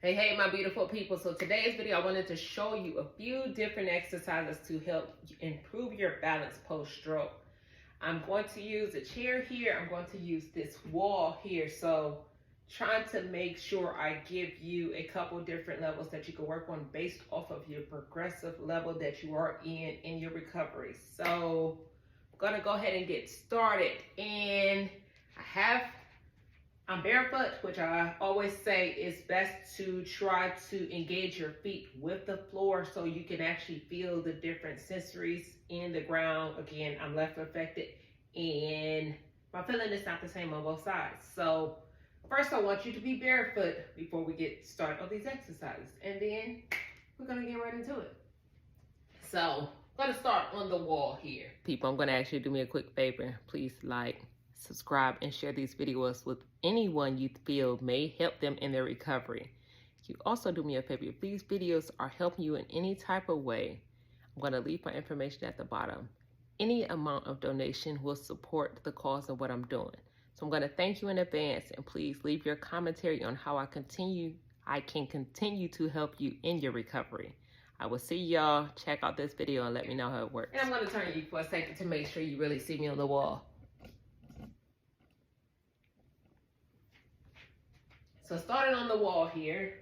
Hey, my beautiful people. So today's video, I wanted to show you a few different exercises to help improve your balance post-stroke. I'm going to use a chair here. I'm going to use this wall here. So trying to make sure I give you a couple different levels that you can work on based off of your progressive level that you are in your recovery. So I'm going to go ahead and get started. And I'm barefoot, which I always say is best to try to engage your feet with the floor so you can actually feel the different sensories in the ground. Again, I'm left affected and my feeling is not the same on both sides. So first I want you to be barefoot before we get started on these exercises. And then we're gonna get right into it. So I'm gonna start on the wall here. People, I'm gonna ask you to do me a quick favor. Please like, subscribe, and share these videos with anyone you feel may help them in their recovery. You also do me a favor. If these videos are helping you in any type of way, I'm going to leave my information at the bottom. Any amount of donation will support the cause of what I'm doing. So I'm going to thank you in advance, and please leave your commentary on how I can continue to help you in your recovery. I will see y'all. Check out this video and let me know how it works. And I'm going to turn you for a second to make sure you really see me on the wall. So starting on the wall here,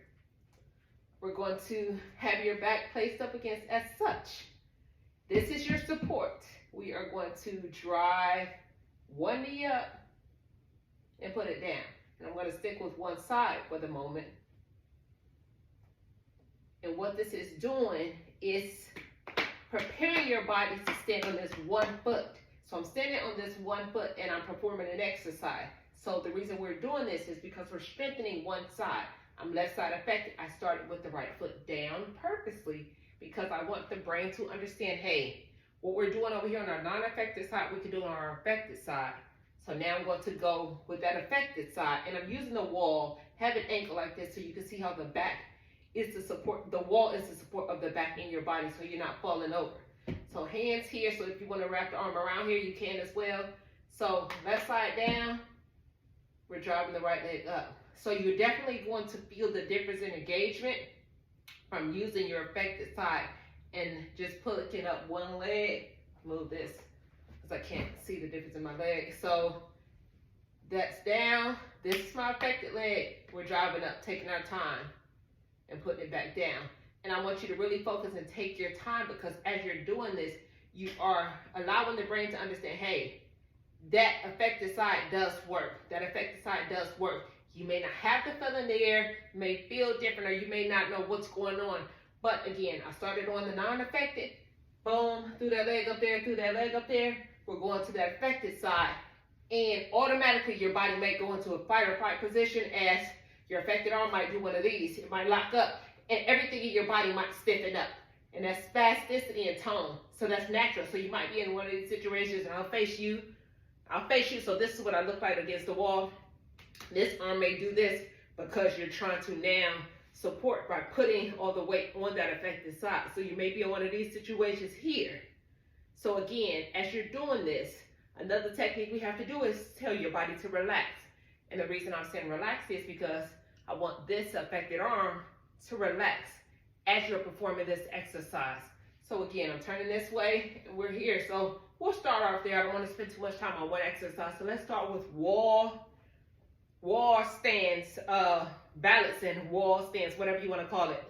we're going to have your back placed up against as such. This is your support. We are going to drive one knee up and put it down. And I'm going to stick with one side for the moment. And what this is doing is preparing your body to stand on this one foot. So I'm standing on this one foot and I'm performing an exercise. So the reason we're doing this is because we're strengthening one side. I'm left side affected. I started with the right foot down purposely because I want the brain to understand, hey, what we're doing over here on our non-affected side, we can do on our affected side. So now I'm going to go with that affected side, and I'm using the wall, have an ankle like this so you can see how the back is the support. The wall is the support of the back in your body so you're not falling over. So hands here, so if you want to wrap the arm around here, you can as well. So left side down. We're driving the right leg up. So you're definitely going to feel the difference in engagement from using your affected side and just pulling up one leg. Move this because I can't see the difference in my leg. So that's down. This is my affected leg. We're driving up, taking our time and putting it back down. And I want you to really focus and take your time because as you're doing this, you are allowing the brain to understand, hey, that affected side does work. That affected side does work. You may not have the feeling there, you may feel different, or you may not know what's going on. But again, I started on the non-affected. Boom, through that leg up there, through that leg up there. We're going to that affected side. And automatically your body may go into a fight or flight position as your affected arm might do one of these. It might lock up and everything in your body might stiffen up. And that's spasticity and tone. So that's natural. So you might be in one of these situations and I'll face you, so this is what I look like against the wall. This arm may do this because you're trying to now support by putting all the weight on that affected side. So you may be in one of these situations here. So again, as you're doing this, another technique we have to do is tell your body to relax. And the reason I'm saying relax is because I want this affected arm to relax as you're performing this exercise. So again, I'm turning this way and we're here. So we'll start off there. I don't want to spend too much time on one exercise. So let's start with wall stance, balancing wall stance, whatever you want to call it.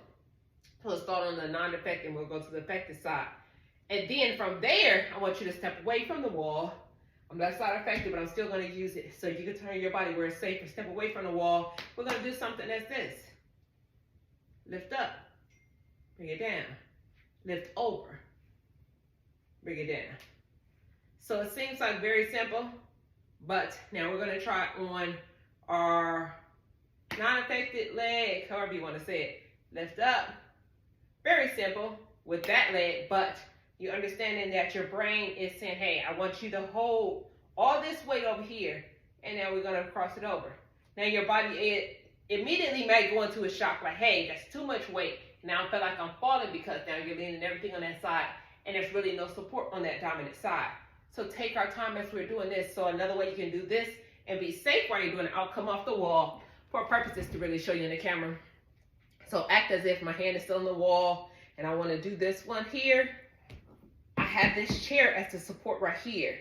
So let's start on the non-affected and we'll go to the affected side. And then from there, I want you to step away from the wall. I'm left side affected, but I'm still going to use it. So you can turn your body where it's safe and step away from the wall. We're going to do something that's this. Lift up, bring it down. Lift over, bring it down. So it seems like very simple, but now we're going to try on our non-affected leg, however you want to say it. Lift up, very simple with that leg, but you're understanding that your brain is saying, hey, I want you to hold all this weight over here, and now we're going to cross it over. Now your body immediately may go into a shock like, hey, that's too much weight. Now I feel like I'm falling because now you're leaning everything on that side and there's really no support on that dominant side. So take our time as we're doing this. So another way you can do this and be safe while you're doing it, I'll come off the wall for purposes to really show you in the camera. So act as if my hand is still on the wall and I want to do this one here. I have this chair as the support right here.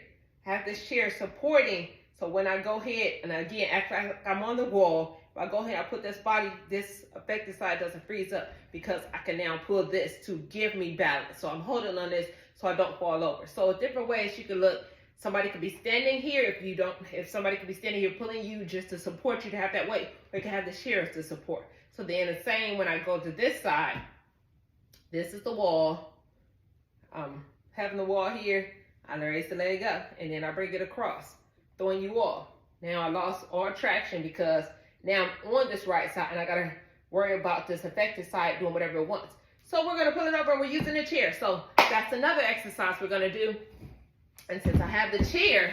I have this chair supporting. So when I go ahead and again, act like I'm on the wall, if I go ahead, I put this body, this affected side doesn't freeze up because I can now pull this to give me balance. So I'm holding on this so I don't fall over. So different ways you can look. Somebody could be standing here if somebody could be standing here pulling you just to support you to have that weight, or you can have the chairs to support. So then the same when I go to this side, this is the wall. Having the wall here, I raise the leg up and then I bring it across, throwing you off. Now I lost all traction because now I'm on this right side and I gotta worry about this affected side doing whatever it wants. So we're gonna pull it over and we're using the chair. So that's another exercise we're gonna do. And since I have the chair,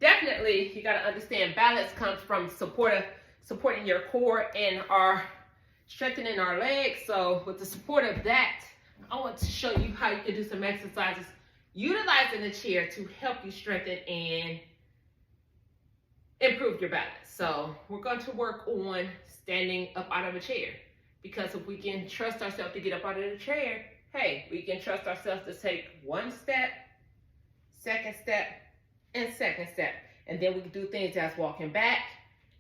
definitely you gotta understand balance comes from supporting your core and strengthening our legs. So with the support of that, I want to show you how you can do some exercises utilizing the chair to help you strengthen and improve your balance. So we're going to work on standing up out of a chair, because if we can trust ourselves to get up out of the chair, hey, we can trust ourselves to take one step, second step, and second step. And then we can do things as walking back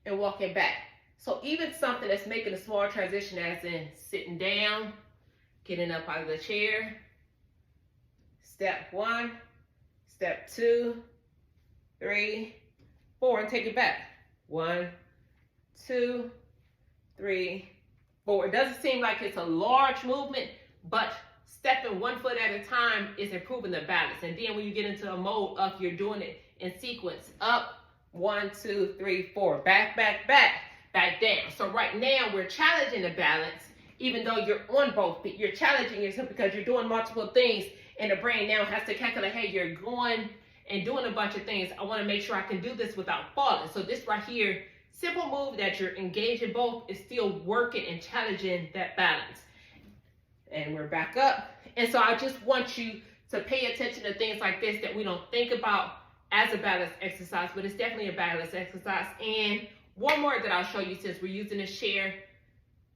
and walking back. So even something that's making a small transition, as in sitting down, getting up out of the chair, step 1, step 2, 3, 4, and take it back. 1, 2, 3, 4. It doesn't seem like it's a large movement, but stepping one foot at a time is improving the balance. And then when you get into a mode of you're doing it in sequence, up, 1, 2, 3, 4, back, back, back, back down. So right now we're challenging the balance. Even though you're on both feet, you're challenging yourself because you're doing multiple things, and the brain now has to calculate, hey, you're going and doing a bunch of things. I want to make sure I can do this without falling. So this right here, simple move that you're engaging both, is still working and challenging that balance. And we're back up. And so I just want you to pay attention to things like this that we don't think about as a balance exercise, but it's definitely a balance exercise. And one more that I'll show you, since we're using this chair,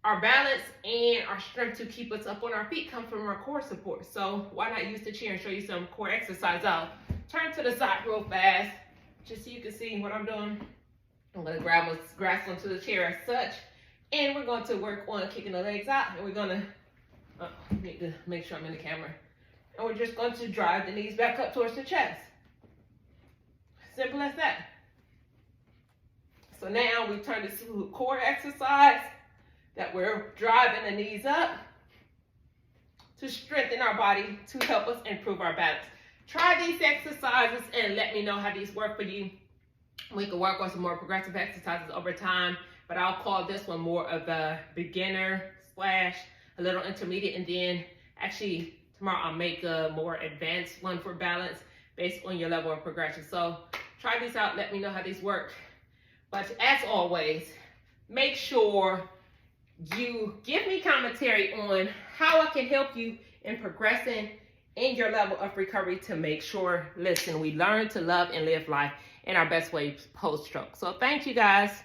our balance and our strength to keep us up on our feet come from our core support. So why not use the chair and show you some core exercise? I'll turn to the side real fast, just so you can see what I'm doing. I'm gonna grasp onto the chair as such, and we're going to work on kicking the legs out, and we're gonna, need to make sure I'm in the camera. And we're just going to drive the knees back up towards the chest. Simple as that. So now we turn this to a core exercise that we're driving the knees up to strengthen our body to help us improve our balance. Try these exercises and let me know how these work for you. We can work on some more progressive exercises over time, but I'll call this one more of a beginner / a little intermediate, and then actually tomorrow I'll make a more advanced one for balance based on your level of progression. So try these out, let me know how these work. But as always, make sure you give me commentary on how I can help you in progressing in your level of recovery to make sure, listen, we learn to love and live life in our best way post-stroke. So thank you guys.